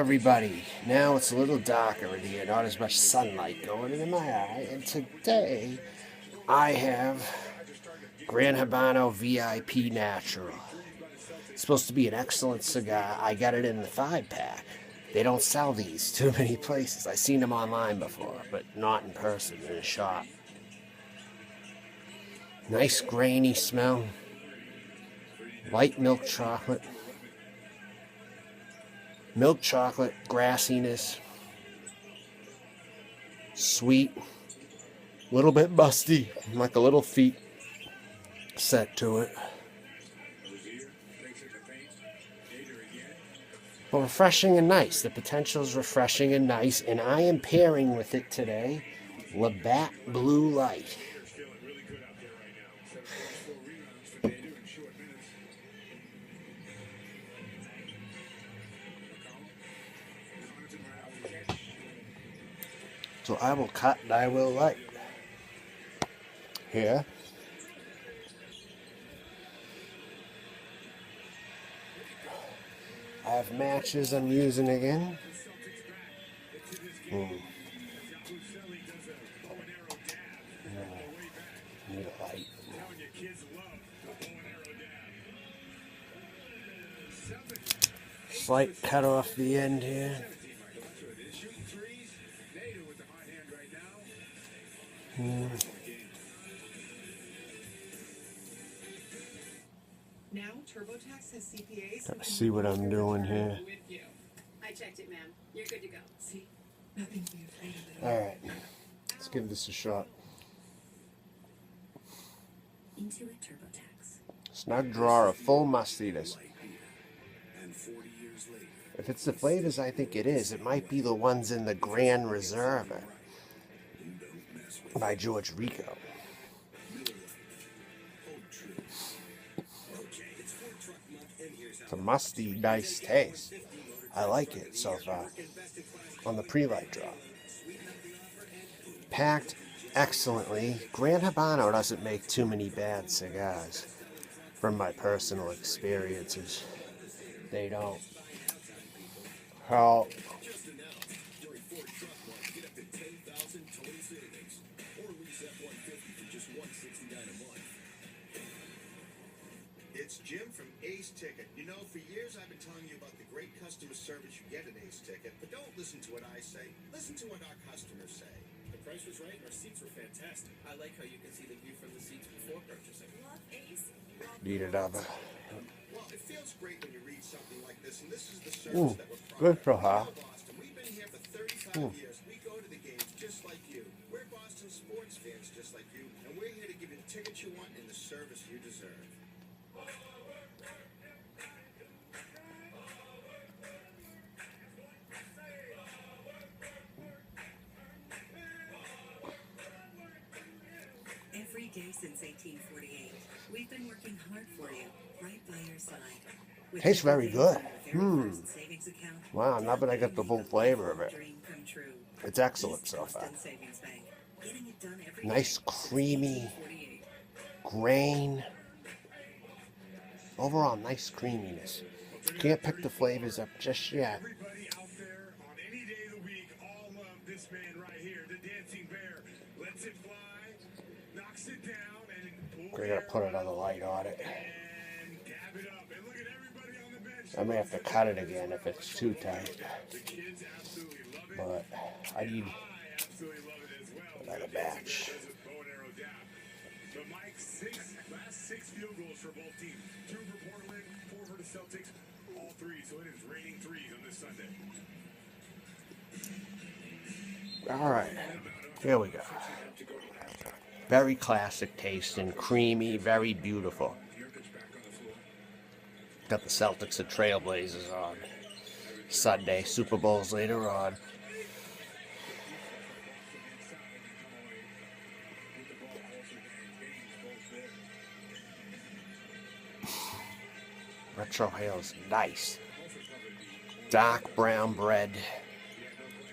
everybody. Now it's a little darker in here, not as much sunlight going into my eye, and today I have Gran Habano V.I.P Natural. It's supposed to be an excellent cigar. I got it in the 5-pack. They don't sell these too many places. I've seen them online before, but not in person in a shop. Nice grainy smell. Light milk chocolate. Milk chocolate, grassiness. Sweet. A little bit musty, like a little feet set to it. But refreshing and nice. The potential is refreshing and nice. And I am pairing with it today Labatt Blue Light. So I will cut and I will light. Here. I have matches I'm using again. Need a light. Slight cut off the end here. Now TurboTax has CPAs. Gotta see what I'm doing here. I checked it, ma'am. You're good to go. See, nothing to be afraid of. All right, let's give this a shot. Intuit TurboTax. Snug drawer of full mustiness. If it's the flavors I think it is, it might be the ones in the Grand Reserve by George Rico. It's a musty, nice taste. I like it so far on the pre-light drop. Packed excellently. Gran Habano doesn't make too many bad cigars from my personal experiences. They don't. How It's Jim from Ace Ticket. You know, for years I've been telling you about the great customer service you get at Ace Ticket, but don't listen to what I say. Listen to what our customers say. The price was right, our seats were fantastic. I like how you can see the view from the seats before purchasing. Love Ace. need another. Well, it feels great when you read something like this, and this is the service that we're Good for proud her. of. Boston. We've been here for 35 years. We go to the games just like you. We're Boston sports fans just like you, and we're here to give you the tickets you want and the service you deserve. Every day since 1848, we've been working hard for you, right by your side. With Tastes very good. your first savings account, Wow, now that I got the full flavor of it. dream come true. It's excellent so far. Boston Savings Bank. Getting it done every Nice day. creamy 1848. grain. Overall, nice creaminess. Can't pick the flavors up just yet. Everybody out there on any day of the week all love this man right here, the dancing bear. Lets it fly, knocks it down, and We're gonna put another light on it. and dab it up. And look at everybody on the bench. I may have to cut it again if it's too tight. The kids absolutely love it. But I need I absolutely love it as well. another The dancing batch. bear does a bow and arrow dab. But Mike, last six field goals for both teams. 2 for Portland, 4 for the Celtics, all 3. So it is raining 3s on this Sunday. All right, here we go. Very classic taste and creamy, very beautiful. Got the Celtics and Trailblazers on Sunday. Super Bowls later on. Retro Hale's nice. Dark brown bread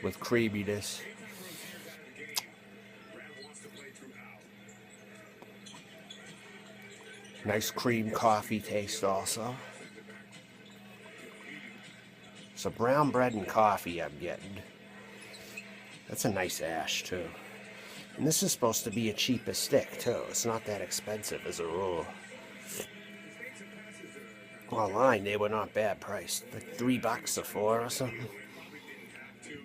with creaminess. Nice cream coffee taste also. So brown bread and coffee I'm getting. That's a nice ash too. And this is supposed to be a cheaper stick too. It's not that expensive as a rule. Online they were not bad priced. Like $3 or 4 or something. Probably didn't have to,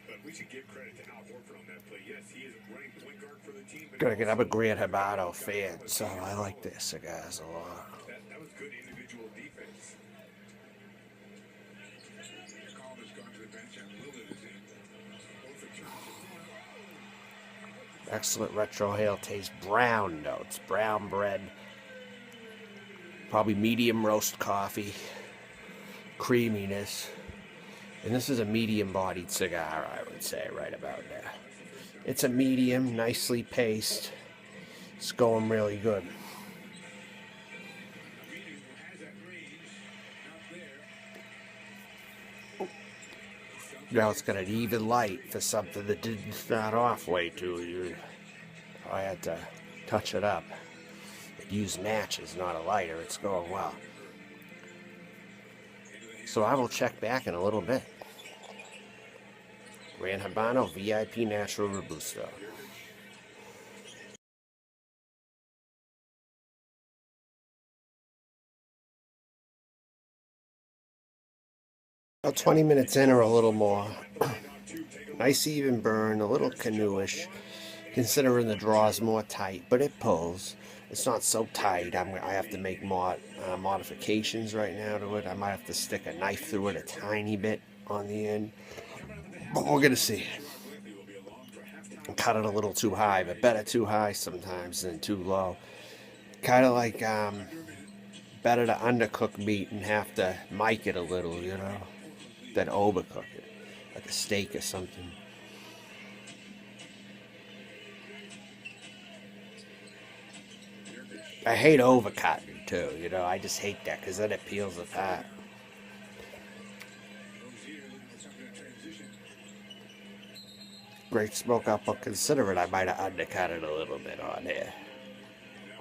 but we should give credit to Al Horford on that play. Yes, he is a running point guard for the team. But Gotta get I'm a Gran Habano fan, so I like their cigars a lot. that was good individual defense. Collins gone to the bench and Lillard is in. Both are charged. Excellent retrohale taste. Brown notes, brown bread. Probably medium roast coffee. Creaminess. And this is a medium-bodied cigar, I would say, right about now. It's a medium, nicely paced. It's going really good. Now it's got an even light for something that didn't start off way too. I had to touch it up. Use matches, not a lighter. It's going well. So I will check back in a little bit. Gran Habano V.I.P Natural Robusto. About 20 minutes in or a little more. Nice even burn, a little canoeish, considering the draw is more tight, but it pulls. It's not so tight. I have to make modifications right now to it. I might have to stick a knife through it a tiny bit on the end. But we're going to see. Cut it a little too high, but better too high sometimes than too low. Kind of like better to undercook meat and have to mic it a little, you know, than overcook it, like a steak or something. I hate overcutting too, you know, I just hate that because then it peels apart. Great smoke up, but consider it, I might have undercut it a little bit on here.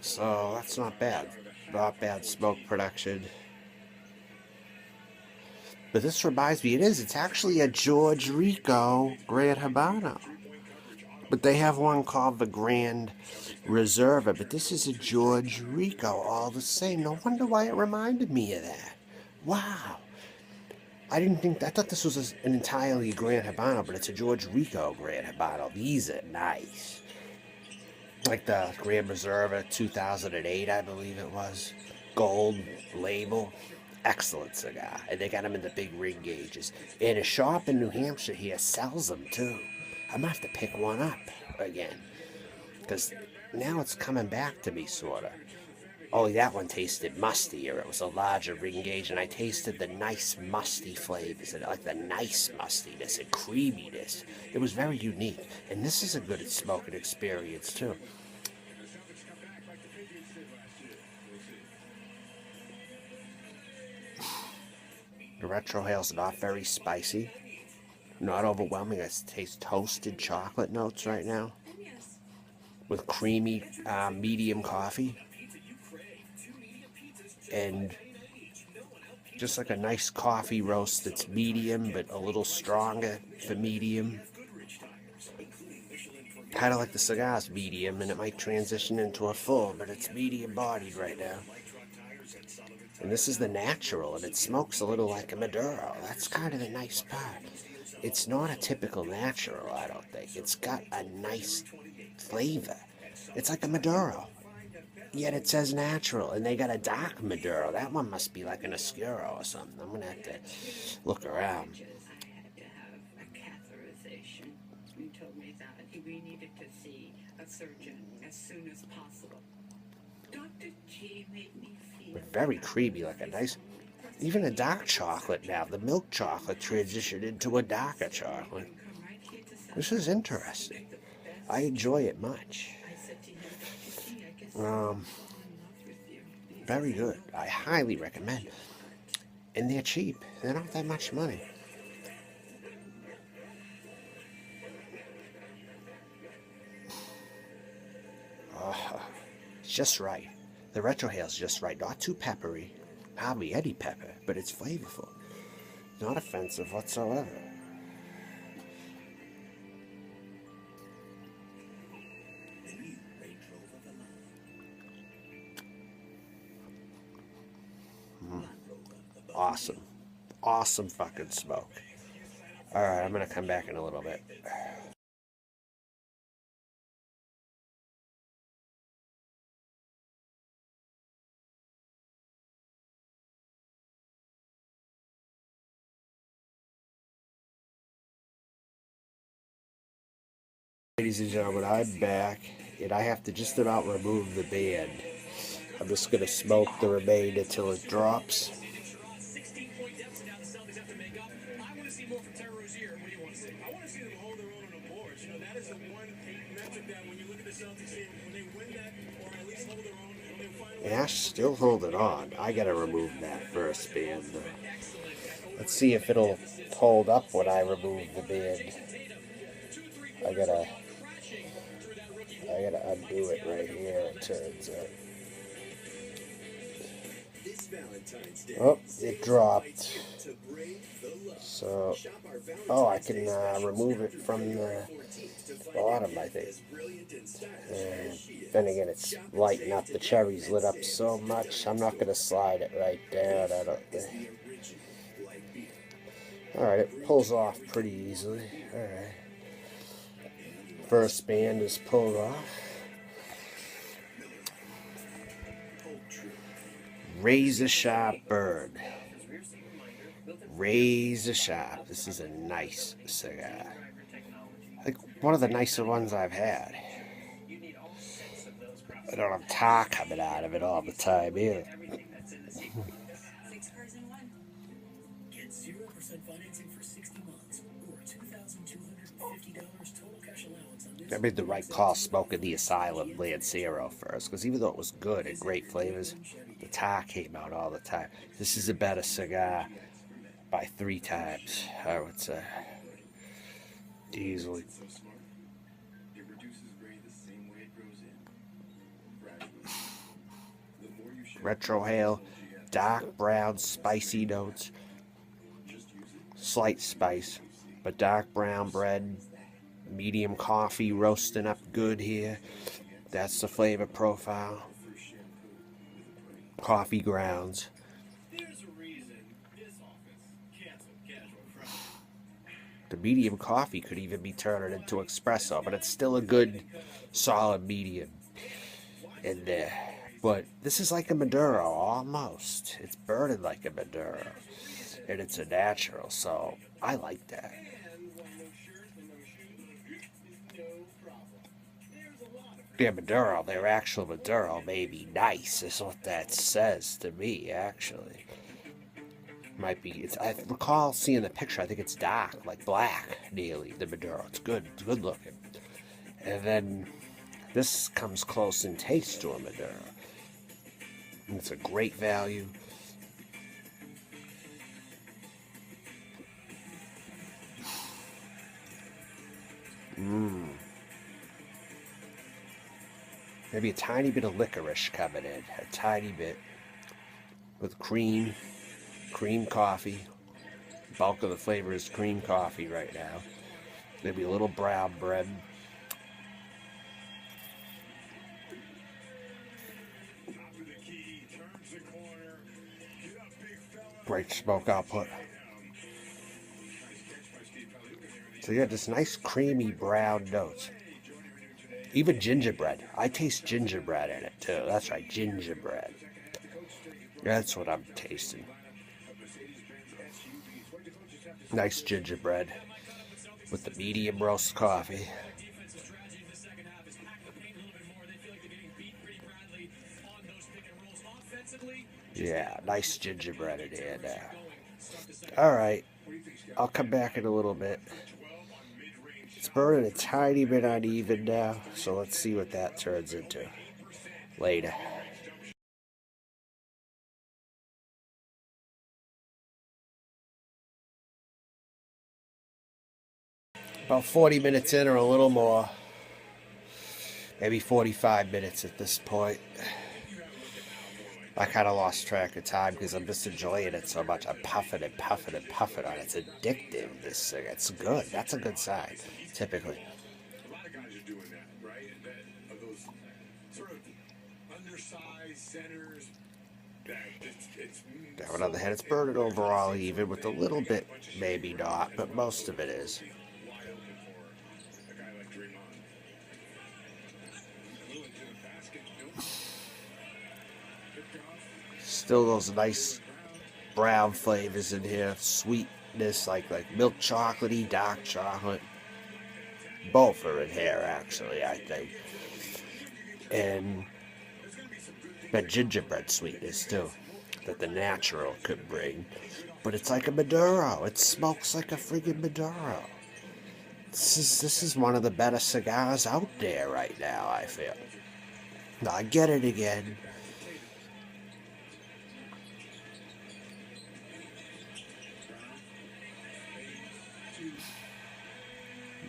So that's not bad. Not bad smoke production. But this reminds me, it's actually a George Rico Gran Habano. But they have one called the Grand Reserva, but this is a George Rico all the same. No wonder why it reminded me of that. Wow. I thought this was an entirely Gran Habano, but it's a George Rico Gran Habano. These are nice. Like the Grand Reserva 2008, I believe it was. Gold label. Excellent cigar. And they got them in the big ring gauges. And a shop in New Hampshire here sells them too. I might have to pick one up again. Because now it's coming back to me, sort of. Only that one tasted mustier. It was a larger ring gauge, and I tasted the nice musty flavors, like the nice mustiness and creaminess. It was very unique. And this is a good smoking experience, too. The retrohale's not very spicy. Not overwhelming. I taste toasted chocolate notes right now. With creamy medium coffee. And just like a nice coffee roast that's medium but a little stronger for medium. Kind of like the cigar's medium, and it might transition into a full, but it's medium bodied right now. And this is the natural, and it smokes a little like a Maduro. That's kind of the nice part. It's not a typical natural, I don't think. It's got a nice flavor. It's like a Maduro. Yet it says natural, and they got a dark Maduro. That one must be like an Oscuro or something. I'm going to have to look around. I had to have a catheterization. He told me that we needed to see a surgeon as soon as possible. Dr. G made me feel... But very creamy, like a nice... Even a dark chocolate now. The milk chocolate transitioned into a darker chocolate. This is interesting. I enjoy it much. Very good. I highly recommend. And they're cheap. They're not that much money. It's just right. The retrohale's just right. Not too peppery. Hardly any pepper, but it's flavorful. Not offensive whatsoever. Awesome. Awesome fucking smoke. Alright, I'm gonna come back in a little bit. Ladies and gentlemen, I'm back, and I have to just about remove the band. I'm just gonna smoke the remainder until it drops. Ash still holding on. I gotta remove that first band. Let's see if it'll hold up when I remove the band. I gotta undo it right here, it turns out. Oh, it dropped. So, oh, I can remove it from the bottom, I think. And then again, it's lighting up. The cherry's lit up so much, I'm not going to slide it right down, I don't think. Alright, it pulls off pretty easily. Alright. First band is pulled off. Razor sharp bird. Razor sharp. This is a nice cigar. I think one of the nicer ones I've had. I don't have tar coming out of it all the time either. 6 cars in one. Get 0% financing for 60 months or $2,250 total cash allowance on this. I made the right call smoking the Asylum Lancero first, because even though it was good and great flavors, the tar came out all the time. This is a better cigar by 3 times, I would say. Easily. Retrohale, dark brown, spicy notes. Slight spice, but dark brown bread. Medium coffee roasting up good here. That's the flavor profile. Coffee grounds. There's a reason this office canceled casual Friday. The medium coffee could even be turned into espresso, but it's still a good, solid medium in there. But this is like a Maduro, almost. It's burning like a Maduro. And it's a natural, so I like that. Yeah, Maduro, their actual Maduro may be nice, is what that says to me, actually. Might be, I recall seeing the picture, I think it's dark, like black, nearly, the Maduro. It's good looking. And then this comes close in taste to a Maduro. And it's a great value. Maybe a tiny bit of licorice coming in. A tiny bit. With cream coffee. Bulk of the flavor is cream coffee right now. Maybe a little brown bread. Great smoke output. So you got this nice creamy brown notes. Even gingerbread. I taste gingerbread in it too. That's right, gingerbread. That's what I'm tasting. Nice gingerbread with the medium roast coffee. Yeah, nice gingerbread in here now. Alright, I'll come back in a little bit. It's burning a tiny bit uneven now, so let's see what that turns into later. About 40 minutes in or a little more. Maybe 45 minutes at this point. I kind of lost track of time because I'm just enjoying it so much. I'm puffing and puffing and puffing on it. It's addictive, this cigar. It's good. That's a good sign, typically. A lot of guys are doing that, right? That of those sort of undersized centers. That it's Now, on the other hand, it's burning overall even, with a little bit maybe not, but most of it is. wide open for a guy like Draymond. A little into the basket. Nope. Picked off. Still those nice brown flavors in here, sweetness like milk chocolatey, dark chocolate. Both are in here actually, I think. And that gingerbread sweetness too, that the natural could bring. But it's like a Maduro. It smokes like a friggin' Maduro. This is one of the better cigars out there right now, I feel. I get it again.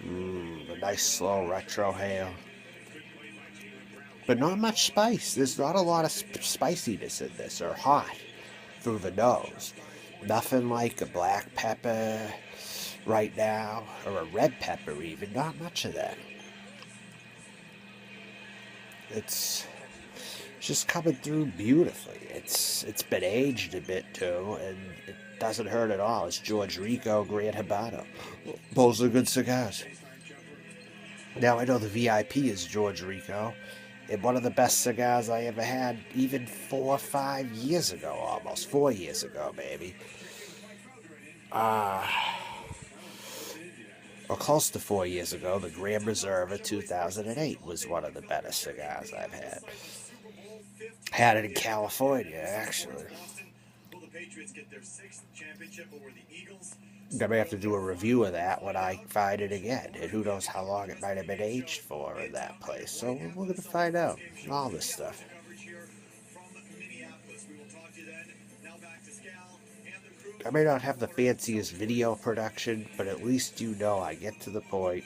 A nice slow retro hail. But not much spice. There's not a lot of spiciness in this, or hot through the nose. Nothing like a black pepper right now, or a red pepper even. Not much of that. It's just coming through beautifully. It's been aged a bit too, and it doesn't hurt at all. It's George Rico, Gran Habano. Both are good cigars. Now I know the V.I.P is George Rico, and one of the best cigars I ever had, even 4 or 5 years ago, almost 4 years ago, maybe. Or close to 4 years ago, the Grand Reserva 2008 was one of the better cigars I've had. Had it in California, actually. Will the Patriots get their 6th championship over the Eagles? I may have to do a review of that when I find it again, and who knows how long it might have been aged for in that place. So we're going to find out all this stuff. Coverage here from Minneapolis. We will talk to you then. Now back to Scal and the crew. I may not have the fanciest video production, but at least you know I get to the point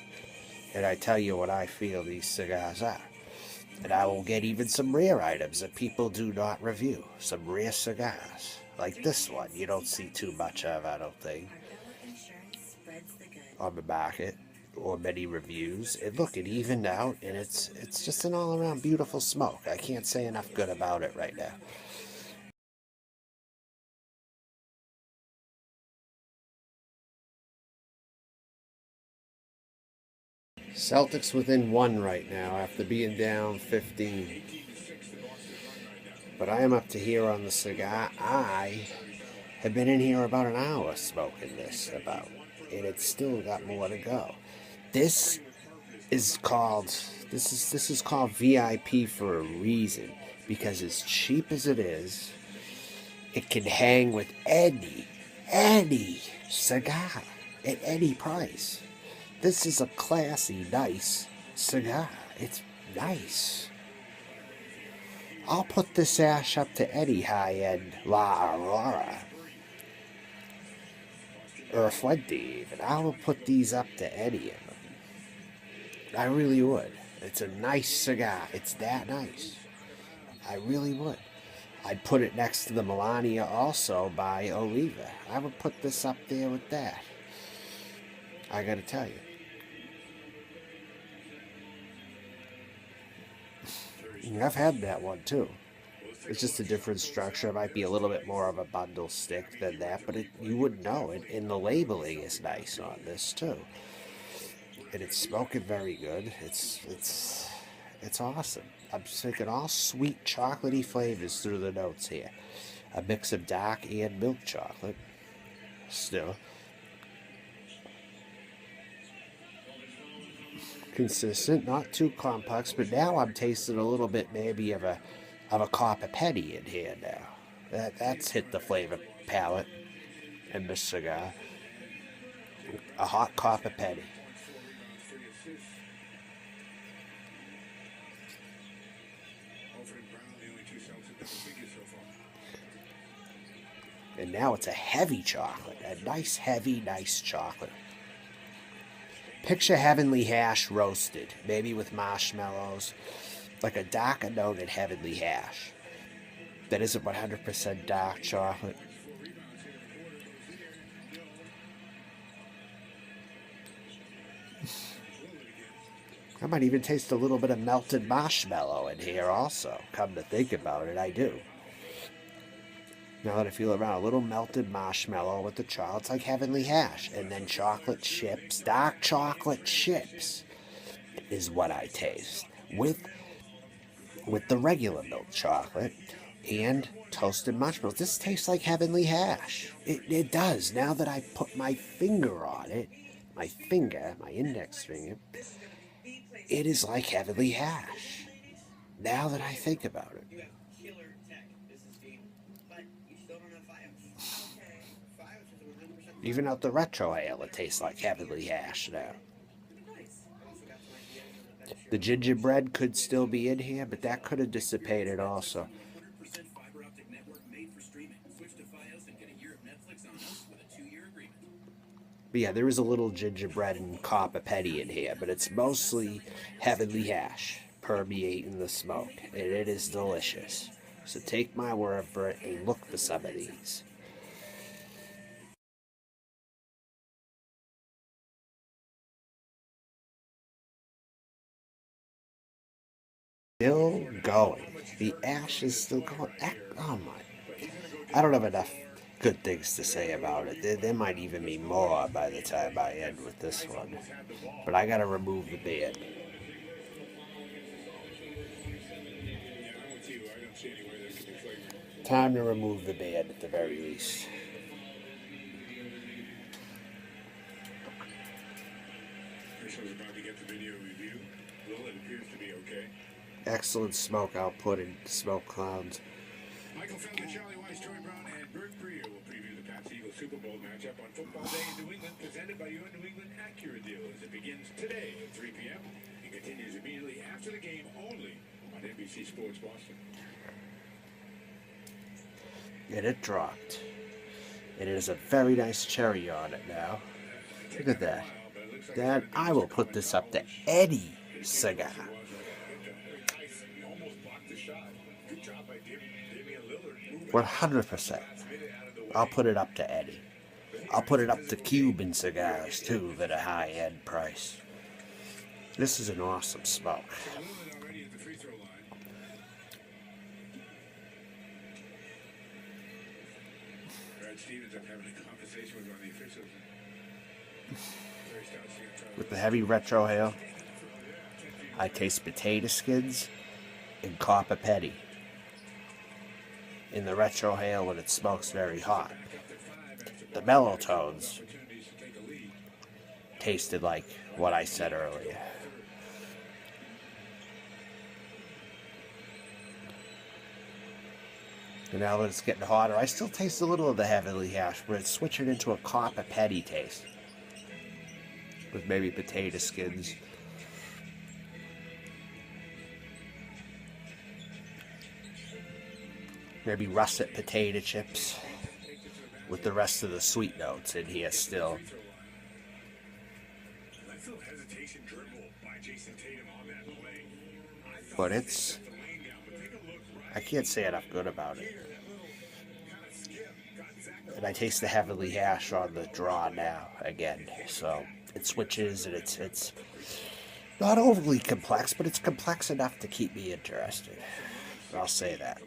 and I tell you what I feel these cigars are. And I will get even some rare items that people do not review. Some rare cigars. Like this one, you don't see too much of, I don't think, on the market, or many reviews. And look, it evened out, and it's just an all-around beautiful smoke. I can't say enough good about it right now. Celtics within 1 right now after being down 15. But I am up to here on the cigar. I have been in here about an hour smoking this about, and it's still got more to go. This is called V.I.P for a reason, because as cheap as it is, it can hang with any cigar at any price. This is a classy, nice cigar. It's nice. I'll put this ash up to any high-end La Aurora or a Fuente even. I will put these up to any of them. I really would. It's a nice cigar. It's that nice. I really would. I'd put it next to the Melania also by Oliva. I would put this up there with that. I gotta tell you. I've had that one too. It's just a different structure. It might be a little bit more of a bundle stick than that, but you wouldn't know it. And the labeling is nice on this too. And it's smoking very good. It's awesome. I'm just thinking all sweet chocolatey flavors through the notes here. A mix of dark and milk chocolate. Still. Consistent, not too complex, but now I'm tasting a little bit maybe of a copper penny in here now. That's hit the flavor palette in this cigar. A hot copper penny. And now it's a heavy chocolate, a nice heavy, nice chocolate. Picture heavenly hash roasted, maybe with marshmallows, like a dark anoted heavenly hash. that isn't 100% dark chocolate. I might even taste a little bit of melted marshmallow in here also. Come to think about it, I do. Now that I feel around, a little melted marshmallow with the chocolate, it's like heavenly hash. And then chocolate chips, dark chocolate chips is what I taste. With the regular milk chocolate and toasted marshmallows. This tastes like heavenly hash. It does. Now that I put my finger on it, my index finger, it is like heavenly hash. Now that I think about it. You have killer tech. This is being, but you still don't have FiOS. Okay, FiOS is 100%. Even out the retro ale, it tastes like heavenly hash now. Nice. I also got some ideas on the bench. The gingerbread could still be in here, but that could have dissipated also. 100% fiber optic network made for streaming. Switch to FiOS and get a year of Netflix on us with a 2-year agreement. But yeah, there is a little gingerbread and copper petty in here, but it's mostly heavenly hash permeating the smoke, and it is delicious. So take my word for it and look for some of these. Still going. The ash is still going. Oh my. I don't have enough good things to say about it. There might even be more by the time I end with this one. But I gotta remove the bed. Time to remove the bed at the very least. Rachel's about to get the video review. Well, it appears to be okay. Excellent smoke output in smoke clouds. Michael Felton, Charlie Weiss, Troy Brown, and Bert Breer will preview the Pats Eagles Super Bowl matchup on Football Day in New England, presented by your New England Acura deal as it begins today at 3 p.m. and continues immediately after the game only on NBC Sports Boston. And it dropped. And it is a very nice cherry on it now. Look at that. Then I will put this up to Eddie Cigar. 100%. I'll put it up to Eddie. I'll put it up to Cuban cigars too at a high-end price. This is an awesome smoke. With the heavy retro hail, I taste potato skins and copper petty. In the retro hail when it smokes very hot. The mellow tones tasted like what I said earlier. And now that it's getting hotter, I still taste a little of the heavenly hash, but it's switching into a copper petty taste. With maybe potato skins. Maybe russet potato chips. With the rest of the sweet notes in here still. But it's... I can't say enough good about it. And I taste the heavenly hash on the draw now again. So it switches and it's not overly complex, but it's complex enough to keep me interested. I'll say that.